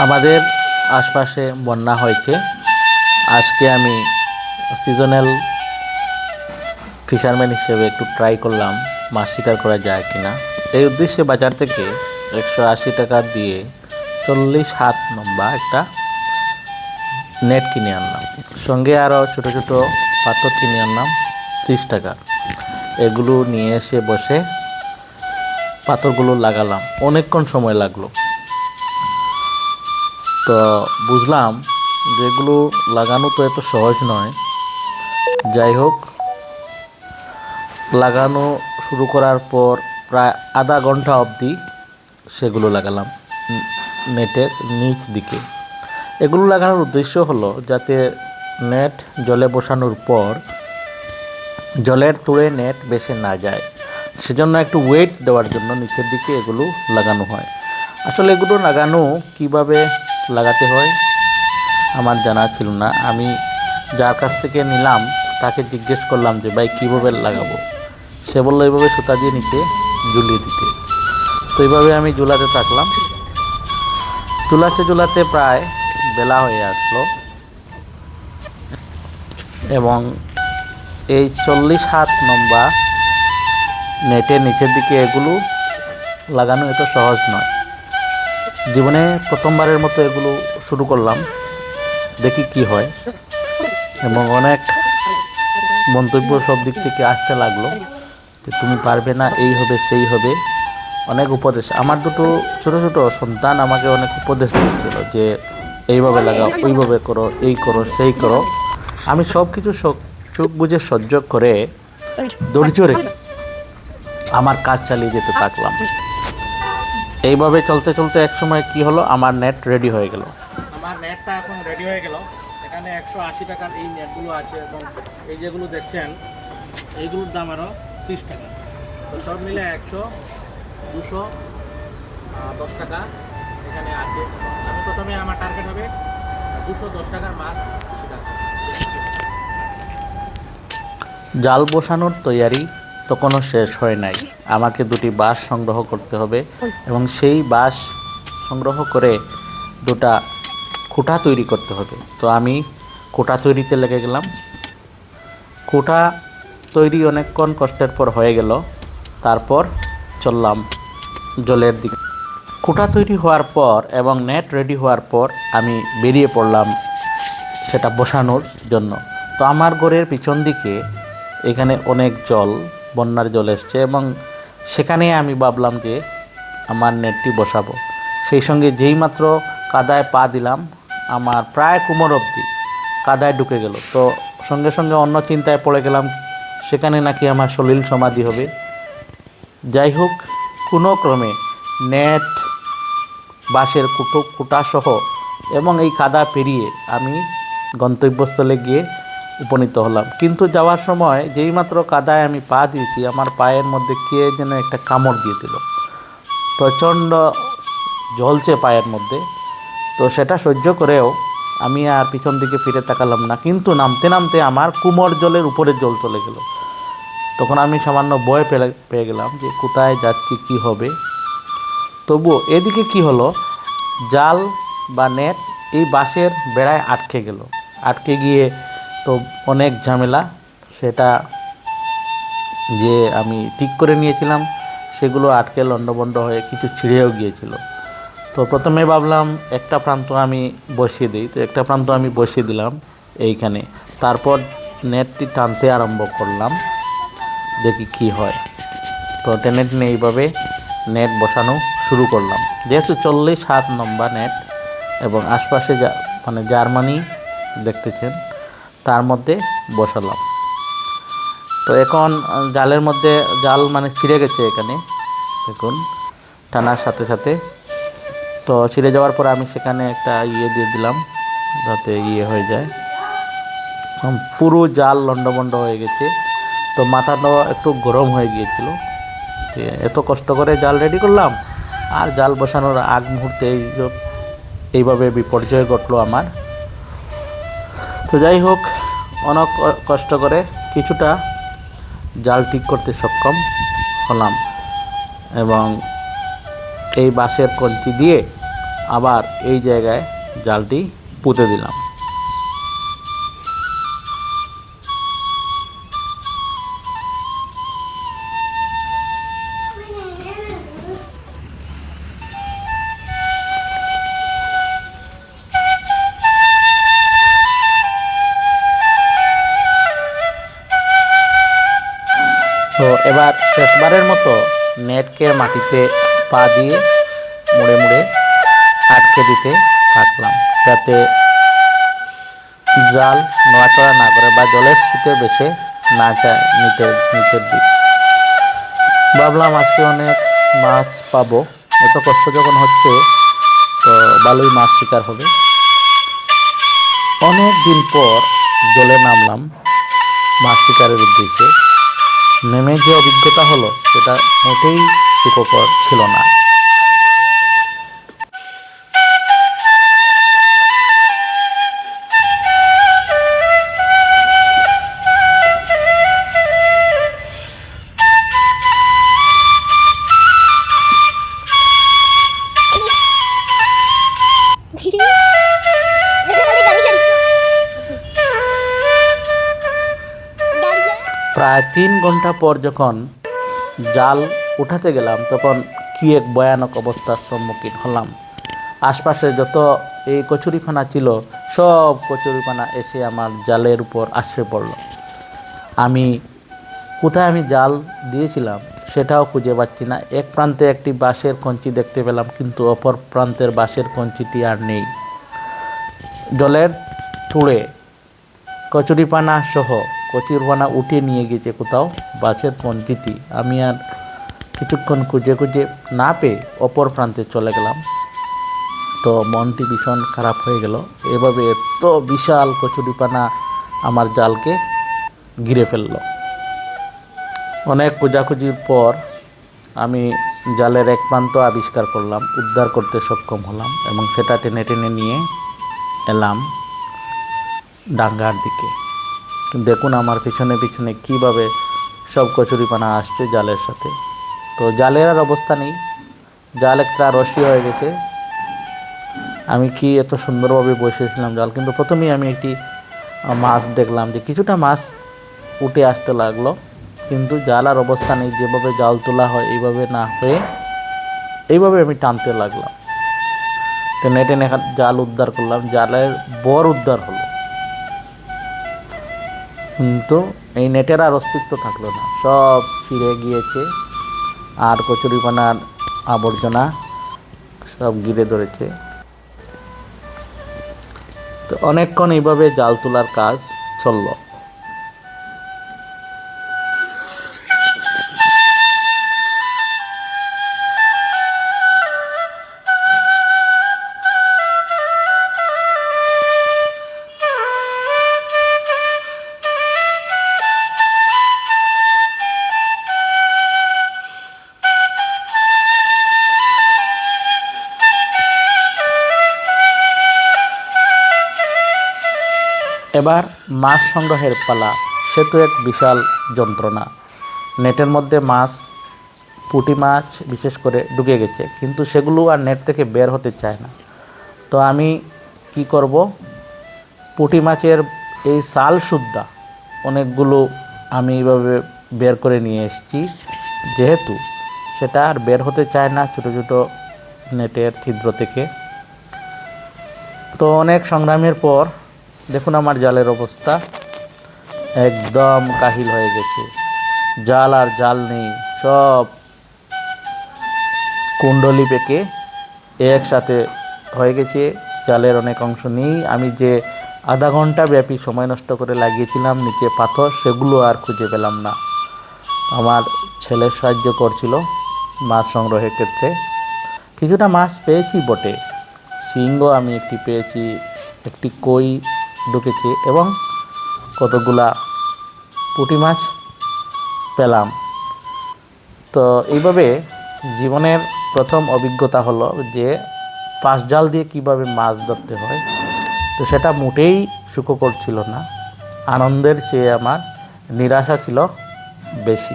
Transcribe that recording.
আমাদের আশপাশে বন্যা হয়েছে। আজকে আমি সিজনাল ফিশারম্যান হিসেবে একটু ট্রাই করলাম মাছ শিকার করা যায় কিনা। এই উদ্দেশ্যে বাজার থেকে 180 টাকা দিয়ে 40 হাত লম্বা একটা নেট কিনে আনলাম। সঙ্গে আরও ছোট ছোট পাথর কিনে আনলাম 30 টাকা। এগুলো নিয়ে এসে বসে পাথরগুলো লাগালাম। অনেকক্ষণ সময় লাগলো। তো বুঝলাম যে এগুলো লাগানো তো এত সহজ নয়। যাই হোক, লাগানো শুরু করার পর প্রায় আধা ঘন্টা অবধি সেগুলো লাগালাম নেটের নিচ দিকে। এগুলো লাগানোর উদ্দেশ্য হলো যাতে নেট জলে বসানোর পর জলের তুড়ে নেট বেশি না যায়, সেজন্য একটু ওয়েট দেওয়ার জন্য নিচের দিকে এগুলো লাগানো হয়। আসলে এগুলো লাগানো কিভাবে লাগাতে হয় আমার জানা ছিল না। আমি যার কাছ থেকে নিলাম তাকে জিজ্ঞেস করলাম যে ভাই কীভাবে লাগাবো। সে বললো এইভাবে সুতা দিয়ে নিচে ঝুলিয়ে দিতে। তো এইভাবে আমি ঝুলাতে থাকলাম। ঝুলাতে প্রায় বেলা হয়ে আসলো এবং এই 40 হাত লম্বা নেটের নিচের দিকে এগুলো লাগানো এত সহজ নয়। জীবনে প্রথমবারের মতো এগুলো শুরু করলাম, দেখি কি হয়। এবং অনেক মন্তব্য সব দিক থেকে আসতে লাগলো যে তুমি পারবে না, এই হবে সেই হবে। অনেক উপদেশ, আমার দুটো ছোট ছোট সন্তান আমাকে অনেক উপদেশ দিচ্ছিল যে এইভাবে লাগাও, ওইভাবে করো, এই করো, সেই করো। আমি সব কিছু চোখ বুঝে সহ্য করে ধৈর্য রেখে আমার কাজ চালিয়ে যেতে থাকলাম। এইভাবে চলতে চলতে এক সময় কি হলো, আমার নেট রেডি হয়ে গেল। আমার নেটটা এখন রেডি হয়ে গেল। এখানে 180 টাকার এই নেটগুলো আছে এবং এই যেগুলো দেখছেন এইগুলোর দাম আরও 30 টাকা। তো সব মিলে 100, 200, 10 টাকা এখানে আছে। আমি প্রথমে আমার টার্গেট হবে 210 টাকার মাছ শিকার। জাল বসানোর তৈয়ারি তখনও শেষ হয় নাই। আমাকে দুটি বাঁশ সংগ্রহ করতে হবে এবং সেই বাঁশ সংগ্রহ করে দুটা খুঁটা তৈরি করতে হবে। তো আমি খুঁটা তৈরিতে লেগে গেলাম। খুঁটা তৈরি অনেকক্ষণ কষ্টের পর হয়ে গেল। তারপর চললাম জলের দিকে। খুঁটা তৈরি হওয়ার পর এবং নেট রেডি হওয়ার পর আমি বেরিয়ে পড়লাম সেটা বসানোর জন্য। তো আমার ঘরের পিছন দিকে এখানে অনেক জল, বন্যার জল এসছে এবং সেখানে আমি ভাবলাম যে আমার নেটটি বসাবো। সেই সঙ্গে যেই মাত্র কাদায় পা দিলাম, আমার প্রায় কোমর অবধি কাদায় ঢুকে গেল। তো সঙ্গে সঙ্গে অন্য চিন্তায় পড়ে গেলাম, সেখানে নাকি আমার সলিল সমাধি হবে। যাই হোক, কোনো ক্রমে নেট, বাঁশের খুঁটাসহ এবং এই কাদা পেরিয়ে আমি গন্তব্যস্থলে গিয়ে উপনীত হলাম। কিন্তু যাওয়ার সময় যেইমাত্র কাদায় আমি পা দিয়েছি, আমার পায়ের মধ্যে কে যেন একটা কামড় দিয়ে দিল। প্রচণ্ড জ্বলছে পায়ের মধ্যে। তো সেটা সহ্য করেও আমি আর পিছন দিকে ফিরে তাকালাম না। কিন্তু নামতে নামতে আমার কোমর জলের উপরে জল চলে গেল। তখন আমি সামান্য ভয় পেয়ে গেলাম যে কোথায় যাচ্ছি, কি হবে। তবুও এদিকে কি হলো, জাল বা নেট এই বাঁশের বেড়ায় আটকে গেল। আটকে গিয়ে তো অনেক ঝামেলা। সেটা যে আমি ঠিক করে নিয়েছিলাম সেগুলো আটকে লণ্ডভণ্ড হয়ে কিছু ছিঁড়েও গিয়েছিল। তো প্রথমে ভাবলাম একটা প্রান্ত আমি বসিয়ে দিই। তো একটা প্রান্ত আমি বসিয়ে দিলাম এইখানে। তারপর নেটটি টানতে আরম্ভ করলাম, দেখি কি হয়। তো টেনে টেনে এইভাবে নেট বসানো শুরু করলাম। যেহেতু 40 হাত লম্বা নেট এবং আশপাশে জার্মানি দেখতেছেন, তার মধ্যে বসালাম। তো এখন জালের মধ্যে জাল ছিঁড়ে গেছে এখানে দেখুন, টানার সাথে সাথে। তো ছিঁড়ে যাওয়ার পর আমি সেখানে একটা দিয়ে দিলাম যাতে হয়ে যায়। পুরো জাল লণ্ডভণ্ড হয়ে গেছে। তো মাথাটাও একটু গরম হয়ে গিয়েছিল। এত কষ্ট করে জাল রেডি করলাম আর জাল বসানোর আগ মুহূর্তে এইভাবে বিপর্যয় ঘটলো আমার। তো যাই হোক, অনেক কষ্ট করে কিছুটা জাল ঠিক করতে সক্ষম হলাম এবং এই বাঁশের কঞ্চি দিয়ে আবার এই জায়গায় জালটি পুঁতে দিলাম। তো এবার শেষবারের মতো নেটকে মাটিতে পা দিয়ে মুড়ে মুড়ে আটকে দিতে থাকলাম, যাতে জাল নড়াচড়া না করে বা জলের স্রোতে বেছে না যায় নিচের দিক। ভাবলাম আজকে অনেক মাছ পাবো, এত কষ্ট যখন হচ্ছে তো ভালোই মাছ শিকার হবে। অনেক দিন পর জলে নামলাম মাছ শিকারের উদ্দেশ্যে। নেমে যে অভিজ্ঞতা হলো সেটা মোটেই সুখকর ছিল না। প্রায় 3 ঘন্টা পর যখন জাল উঠাতে গেলাম তখন কি এক ভয়ানক অবস্থার সম্মুখীন হলাম। আশপাশে যত এই কচুরিপানা ছিল সব কচুরিপানা এসে আমার জালের উপর আছড়ে পড়ল। কোথায় আমি জাল দিয়েছিলাম সেটাও খুঁজে পাচ্ছি না। এক প্রান্তে একটি বাঁশের কঞ্চি দেখতে পেলাম, কিন্তু অপর প্রান্তের বাঁশের কঞ্চিটি আর নেই। জলের তুড়ে কচুরিপানা সহ কচুরিপানা উঠিয়ে নিয়ে গেছে কোথাও বাঁশের কঞ্চিটি। আমি আর কিছুক্ষণ খুঁজে না পেয়ে অপর প্রান্তে চলে গেলাম। তো মনটি ভীষণ খারাপ হয়ে গেল। এভাবে এত বিশাল কচুরিপানা আমার জালকে ঘিরে ফেলল। অনেক খোঁজাখুঁজির পর আমি জালের এক প্রান্ত আবিষ্কার করলাম, উদ্ধার করতে সক্ষম হলাম এবং সেটা টেনে টেনে নিয়ে এলাম ডাঙ্গার দিকে। দেখুন আমার পিছনে পিছনে কীভাবে সব কচুরিপানা আসছে জালের সাথে। তো জালের আর অবস্থা নেই, জাল একটা রশি হয়ে গেছে। আমি কি এত সুন্দরভাবে বসেছিলাম জাল, কিন্তু প্রথমেই আমি একটি মাছ দেখলাম যে কিছুটা মাছ উঠে আসতে লাগলো, কিন্তু জাল আর অবস্থা নেই। যেভাবে জাল তোলা হয় এইভাবে না হয়ে এইভাবে আমি টানতে লাগলাম, টেনে টেনে জাল উদ্ধার করলাম। জালের বর উদ্ধার হলো, কিন্তু এই নেটের আর অস্তিত্ব থাকলো না, সব ছিঁড়ে গিয়েছে আর কচুরিপানার আবর্জনা সব ঘিরে ধরেছে। তো অনেকক্ষণ এইভাবে জাল তোলার কাজ চলল। এবার মাছ সংগ্রহের পালা। সে তো এক বিশাল যন্ত্রণা। নেটের মধ্যে মাছ, পুঁটি মাছ বিশেষ করে ঢুকে গেছে, কিন্তু সেগুলো আর নেট থেকে বের হতে চায় না। তো আমি কি করব, পুঁটি মাছের এই সাল সুদ্ধা অনেকগুলো আমি এইভাবে বের করে নিয়ে এসেছি, যেহেতু সেটা আর বের হতে চায় না ছোটো ছোটো নেটের ছিদ্র থেকে। তো অনেক সংগ্রামের পর দেখুন আমার জালের অবস্থা একদম কাহিল হয়ে গেছে। জাল আর জাল নেই, সব কুণ্ডলি পেকে একসাথে হয়ে গেছে। জালের অনেক অংশ নেই। আমি যে আধা ঘন্টা ব্যাপী সময় নষ্ট করে লাগিয়েছিলাম নিচে পাথর, সেগুলো আর খুঁজে পেলাম না। আমার ছেলে সাহায্য করছিল মাছ সংগ্রহের ক্ষেত্রে। কিছুটা মাছ পেয়েছি বটে, শিঙ্গও আমি একটি পেয়েছি, একটি কই ঢুকেছে এবং কতগুলা পুঁটি মাছ পেলাম। তো এইভাবে জীবনের প্রথম অভিজ্ঞতা হলো যে ফাঁস জাল দিয়ে কীভাবে মাছ ধরতে হয়। তো সেটা মোটেই সুখকর ছিল না, আনন্দের চেয়ে আমার নিরাশা ছিল বেশি।